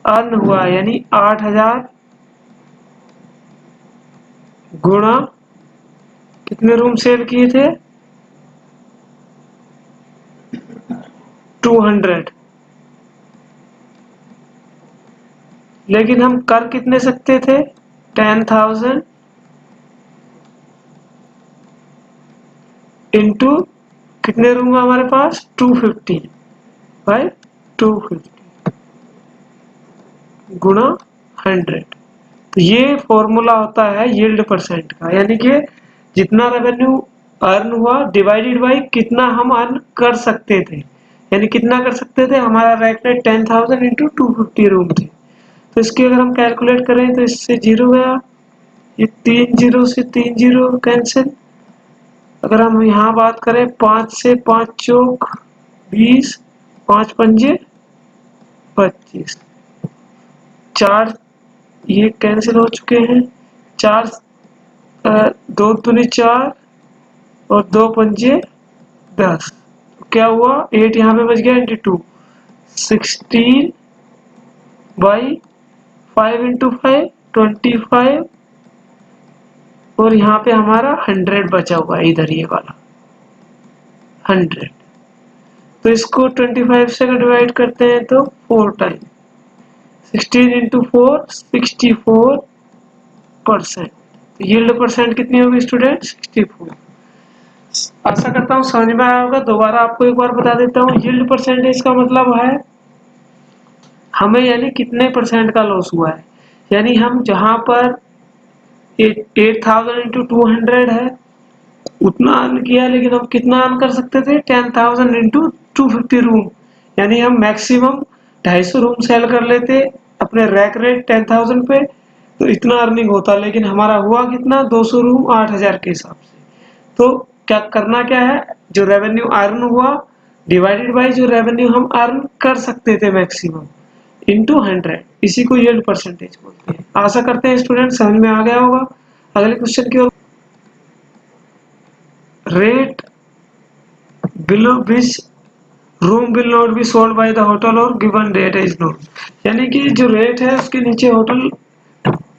अर्न हुआ, यानी 8,000 गुणा कितने रूम सेल किए थे, 200, लेकिन हम कर कितने सकते थे, 10,000 इंटू कितने रूम है हमारे पास, 250 बाई 250 गुणा 100, तो ये फॉर्मूला होता है यील्ड परसेंट का, यानी कि जितना रेवेन्यू अर्न हुआ डिवाइडेड बाई कितना हम अर्न कर सकते थे, यानी कितना कर सकते थे, हमारा रैक रेट 10,000 इंटू 250 रूम थे, तो इसकी अगर हम कैलकुलेट करें तो इससे जीरो गया, ये 3 जीरो से 3 जीरो कैंसिल। अगर हम यहाँ बात करें 5 से 5 चौक 20, 5 पंजे 25, 4 ये कैंसिल हो चुके हैं, 4 2 दूनी 4 और 2 पंजे 10, तो क्या हुआ 8 यहाँ पे बच गया इंटू 2, 16 बाई 5 इंटू 5 25, और यहाँ पे हमारा 100 बचा हुआ है इधर ये वाला, 100। तो इसको 25 से डिवाइड करते हैं तो 4 टाइम 16 इंटू 4 64%। यील्ड परसेंट कितनी होगी स्टूडेंट 64। आशा करता हूँ समझ में आया होगा। दोबारा आपको एक बार बता देता हूँ, यील्ड परसेंटेज का मतलब है हमें यानी कितने परसेंट का लॉस हुआ है। यानी हम जहां पर 8000 इंटू 200 है उतना अर्न किया, लेकिन हम कितना अर्न कर सकते थे 10,000 इंटू 250 रूम। यानी हम मैक्सिमम 250 रूम सेल कर लेते अपने रैक रेट 10,000 पे, तो इतना अर्निंग होता। लेकिन हमारा हुआ कितना 200 रूम 8,000 के हिसाब से। तो क्या करना क्या है, जो रेवेन्यू अर्न हुआ डिवाइडेड बाय जो रेवेन्यू हम अर्न कर सकते थे मैक्सिमम इंटू 100, इसी को यील्ड परसेंटेज बोलते हैं। आशा करते हैं स्टूडेंट समझ में आ गया होगा। अगले क्वेश्चन की ओर, rate below which room will not be sold by the hotel or given date is note. यानी कि जो रेट है उसके नीचे होटल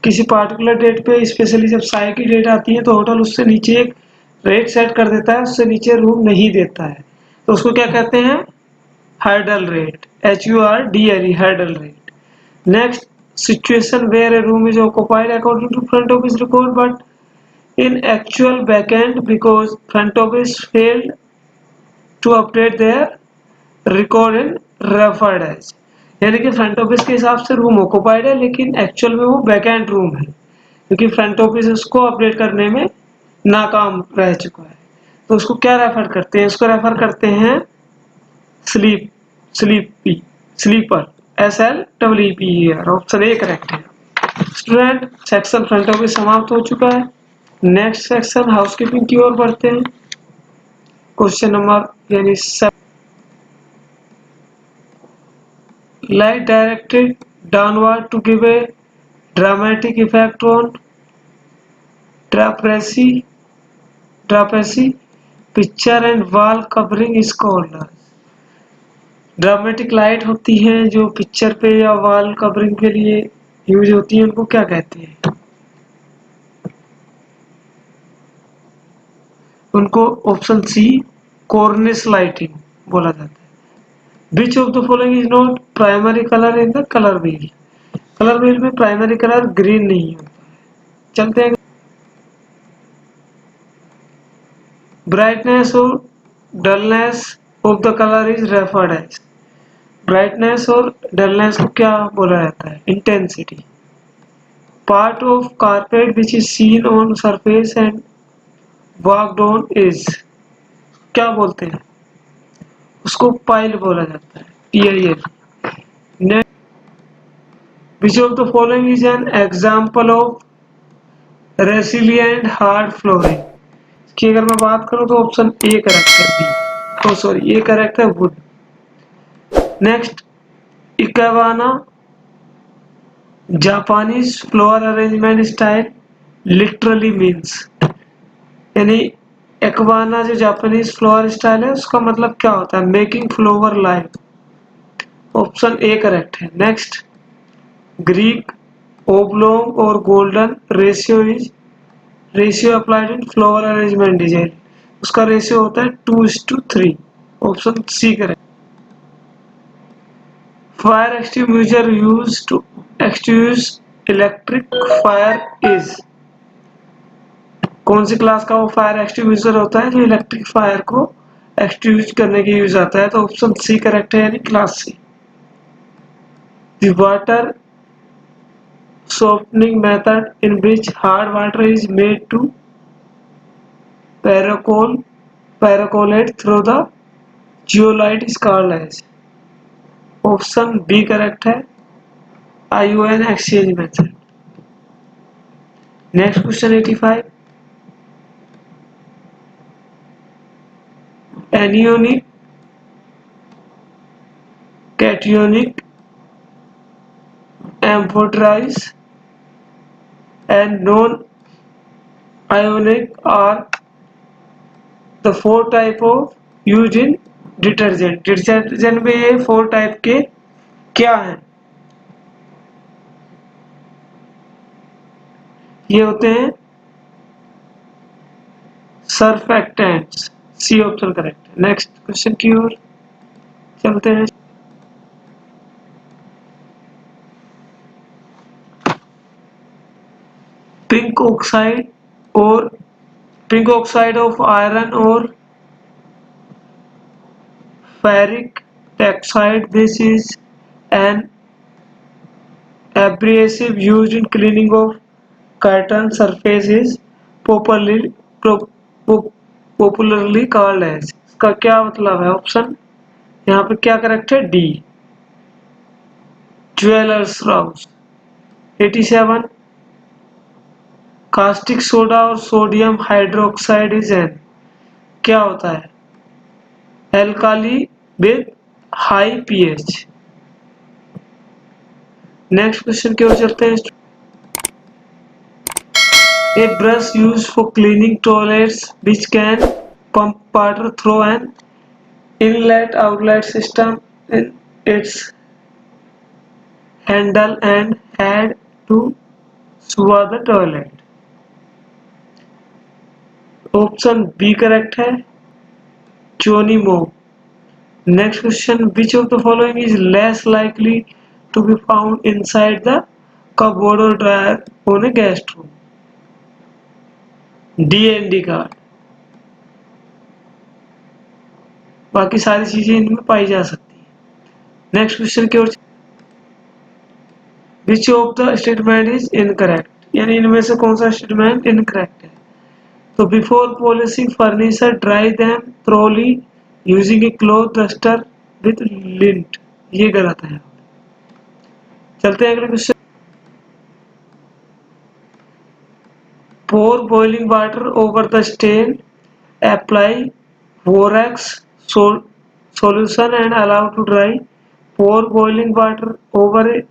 किसी पार्टिकुलर डेट पे, स्पेशली जब साय की डेट आती है तो होटल उससे नीचे एक रेट सेट कर देता है, उससे नीचे रूम नहीं देता है, तो उसको क्या कहते हैं hurdle rate, HURDLE, hurdle rate. Next, situation where a room is occupied according to front office record but in actual backend because front office failed to update their record and referred as। यानी कि फ्रंट ऑफिस के हिसाब से रूम ऑक्युपाइड है लेकिन एक्चुअल में वो बैकएंड रूम है, क्योंकि फ्रंट ऑफिस उसको अपडेट करने में नाकाम रह चुका है। तो उसको क्या रेफर करते हैं, उसको रेफर करते हैं sleep sleepy sleeper SLEEPER। Option A correct है। स्टूडेंट सेक्शन फ्रंट ऑफिस समाप्त हो चुका है। नेक्स्ट सेक्शन हाउसकीपिंग की ओर बढ़ते हैं। क्वेश्चन नंबर यानी light directed downward to give a dramatic effect on trapezy picture and wall covering is called। Dramatic light होती है जो पिक्चर पे या वॉल कवरिंग के लिए यूज होती है, उनको क्या कहते हैं, उनको ऑप्शन सी कॉर्निस लाइटिंग बोला जाता है। Which of the following is not primary colour in the colour wheel. Colour wheel में प्राइमरी कलर ग्रीन नहीं होता है। चलते हैं, ब्राइटनेस और dullness of the colour is referred as. Brightness और डलनेस को क्या बोला जाता है, intensity. Part of carpet which is seen on surface and walked on is, क्या बोलते हैं उसको, पाइल बोला जाता है, PIL। Next, which of the following is an example of resilient hard flooring की अगर मैं बात करूं तो ऑप्शन ए करेक्ट है, B oh sorry A correct है, wood. Next, ikebana Japanese floor arrangement style literally means. यानी एक्वाना जो जापानीज फ्लोर स्टाइल है उसका मतलब क्या होता है, making flower live. Option A correct है। नेक्स्ट, ग्रीक ओब्लोंग और golden ratio applied in flower arrangement design, उसका रेशियो होता है 2:3। Option C correct. Fire extinguisher use to extinguish electric fire is, कौन सी क्लास का वो फायर एक्सटिंग्विशर होता है जो इलेक्ट्रिक फायर को एक्सटिंग्विश करने के यूज आता है, तो ऑप्शन सी करेक्ट है, यानी class C. The water softening method in which hard water is made to percolate through the zeolite is called as। Option B correct है, ION exchange method। Next question 85, anionic cationic amphoteric and non-ionic are the four type of used in detergent. Detergent में ये 4 टाइप के क्या हैं, ये होते हैं सर्फेक्टेंट्स, सी ऑप्शन करेक्ट है। नेक्स्ट क्वेश्चन की ओर चलते हैं। पिंक ऑक्साइड और पिंक ऑक्साइड ऑफ आयरन और ferric oxide, this is an abrasive used in cleaning of curtain surface is popularly called as। इसका क्या मतलब है? ऑप्शन यहाँ पे क्या करेक्ट है? D, jewellers Rouse. 87, caustic soda और सोडियम हाइड्रोक्साइड इज एन, क्या होता है? Alkali with high pH. Next question की ओर चलते हैं। A brush used for cleaning toilets which can pump water through an inlet-outlet system in its handle and head to swab the toilet। Option B correct है, johnny mop. Next question, which of the following is less likely to be found inside the cupboard or drawer on a guest room? D and D card. बाकी सारी चीजें इनमें पाई जा सकती है। नेक्स्ट क्वेश्चन की ओर, which of the statement is incorrect, यानी इनमें से कौन सा स्टेटमेंट इनकरेक्ट है? तो before polishing furniture dry them thoroughly using a cloth duster with lint, ये गलत है। चलते हैं अगले question. Pour boiling water over the stain, apply borax solution and allow to dry। Pour boiling water over a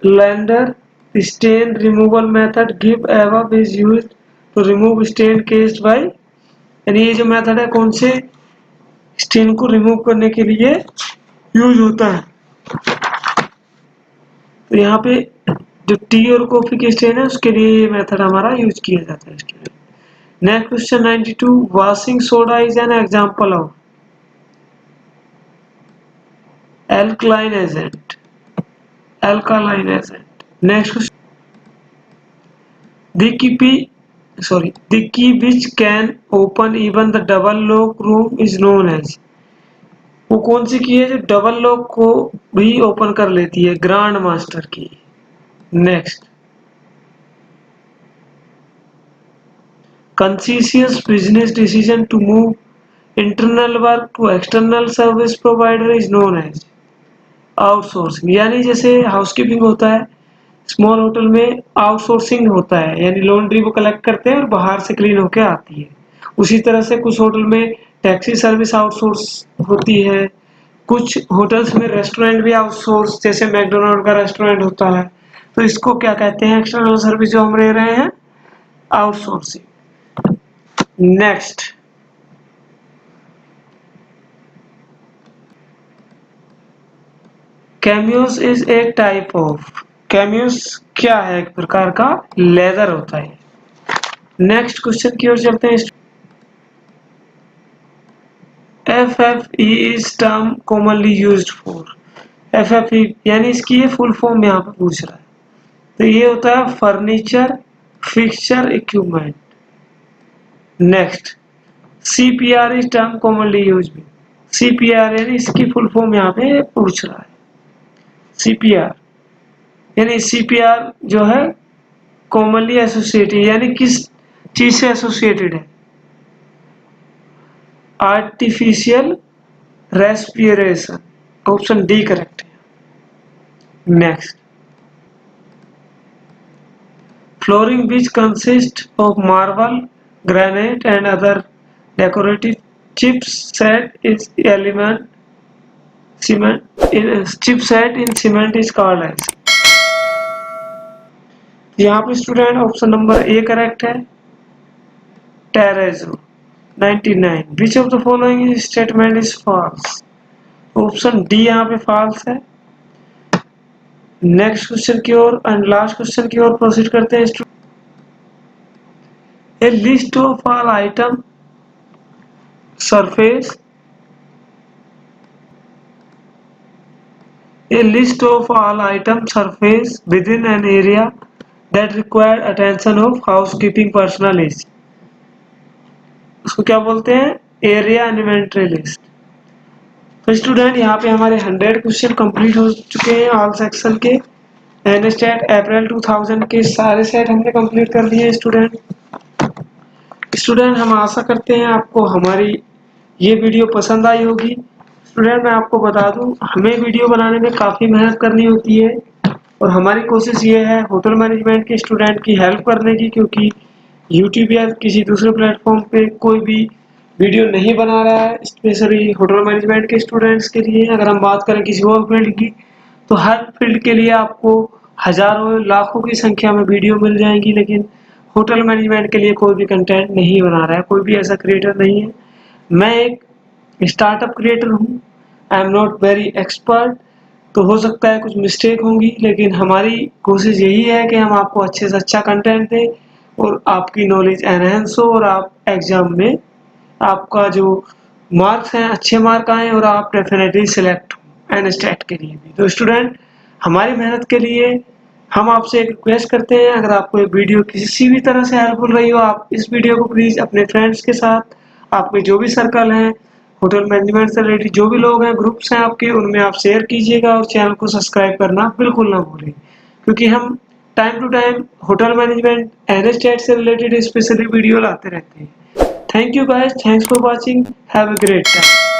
lander, stain removal method give above is used to remove stain caused by, यानी ये जो मेथड है कौन से स्टेन को रिमूव करने के लिए यूज होता है? तो यहाँ पे जो टी और कॉफी के स्टेन है उसके लिए ये मेथड हमारा यूज किया जाता है इसके लिए। Next question 92, washing soda is an example of alkaline agent, alkaline agent। next question, the key which can open even the double lock room is known as, वो कौन सी की है जो डबल लॉक को भी ओपन कर लेती है? ग्रैंड मास्टर की। Next, conscientious business decision to move internal work to external service provider is known as outsourcing, यानी जैसे हाउसकीपिंग होता है स्मॉल होटल में, आउटसोर्सिंग होता है यानी लॉन्ड्री वो कलेक्ट करते हैं और बाहर से क्लीन होके आती है। उसी तरह से कुछ होटल में टैक्सी सर्विस आउटसोर्स होती है, कुछ होटल्स में रेस्टोरेंट भी आउटसोर्स, जैसे मैकडोनल्ड का रेस्टोरेंट होता है। तो इसको क्या कहते हैं? एक्सटर्नल सर्विस जो हम ले रहे हैं, outsourcing. Next, cameos is a type of, cameos क्या है? एक प्रकार का लेदर होता है। नेक्स्ट क्वेश्चन की ओर चलते हैं। FFE is term commonly used for, FFE यानी इसकी ये फुल फॉर्म यहाँ पे पूछ रहा है। तो ये होता है furniture fixture equipment. Next, CPR is term commonly used, CPR यानी इसकी फुल फॉर्म यहाँ पे पूछ रहा है। CPR यानी CPR जो है कॉमनली एसोसिएटेड, यानी किस चीज से एसोसिएटेड है? Artificial respiration, option D correct है। Next, flooring which consist of marble granite and other decorative chips set is element cement in chipset in cement is called as, यहाँ पे student option number A correct है, terrazzo. 99, which of the following statement is false, option D यहाँ पे फॉल्स है। नेक्स्ट क्वेश्चन की ओर एंड लास्ट क्वेश्चन की ओर प्रोसीड करते हैं। A list of all item surface, a list of all items surface within an area that require attention of housekeeping personnel is, उसको क्या बोलते हैं, एरिया इन्वेंटरी लिस्ट। तो स्टूडेंट यहाँ पे हमारे 100 क्वेश्चन कंप्लीट हो चुके हैं ऑल सेक्शन के। एनस्टैट अप्रैल 2000 के सारे सेट हमने कंप्लीट कर दिए स्टूडेंट। हम आशा करते हैं आपको हमारी ये वीडियो पसंद आई होगी। स्टूडेंट मैं आपको बता दूं, हमें वीडियो बनाने में काफ़ी मेहनत करनी होती है और हमारी कोशिश ये है होटल मैनेजमेंट के स्टूडेंट की हेल्प करने की, क्योंकि यूट्यूब या किसी दूसरे प्लेटफॉर्म पे कोई भी वीडियो नहीं बना रहा है स्पेशली होटल मैनेजमेंट के स्टूडेंट्स के लिए। अगर हम बात करें किसी और फील्ड की, तो हर फील्ड के लिए आपको हज़ारों लाखों की संख्या में वीडियो मिल जाएंगी, लेकिन होटल मैनेजमेंट के लिए कोई भी कंटेंट नहीं बना रहा है, कोई भी ऐसा क्रिएटर नहीं है। मैं एक स्टार्टअप क्रिएटर हूँ, I am not very expert, तो हो सकता है कुछ मिस्टेक होंगी, लेकिन हमारी कोशिश यही है कि हम आपको अच्छे से अच्छा कंटेंट दें और आपकी नॉलेज एनहेंस हो और आप एग्जाम में आपका जो मार्क्स हैं अच्छे मार्क आए और आप डेफिनेटली सिलेक्ट हो एनस्टैट के लिए भी। तो स्टूडेंट हमारी मेहनत के लिए हम आपसे एक रिक्वेस्ट करते हैं, अगर आपको ये वीडियो किसी भी तरह से हेल्पफुल रही हो, आप इस वीडियो को प्लीज़ अपने फ्रेंड्स के साथ, आपके जो भी सर्कल हैं होटल मैनेजमेंट से रिलेटेड जो भी लोग हैं, ग्रुप्स हैं आपके, उनमें आप शेयर कीजिएगा और चैनल को सब्सक्राइब करना बिल्कुल ना भूलें, क्योंकि हम time to time hotel management एनस्टैट से रिलेटेड स्पेशली वीडियो लाते रहते हैं। Thank you guys, thanks for watching, have a great time.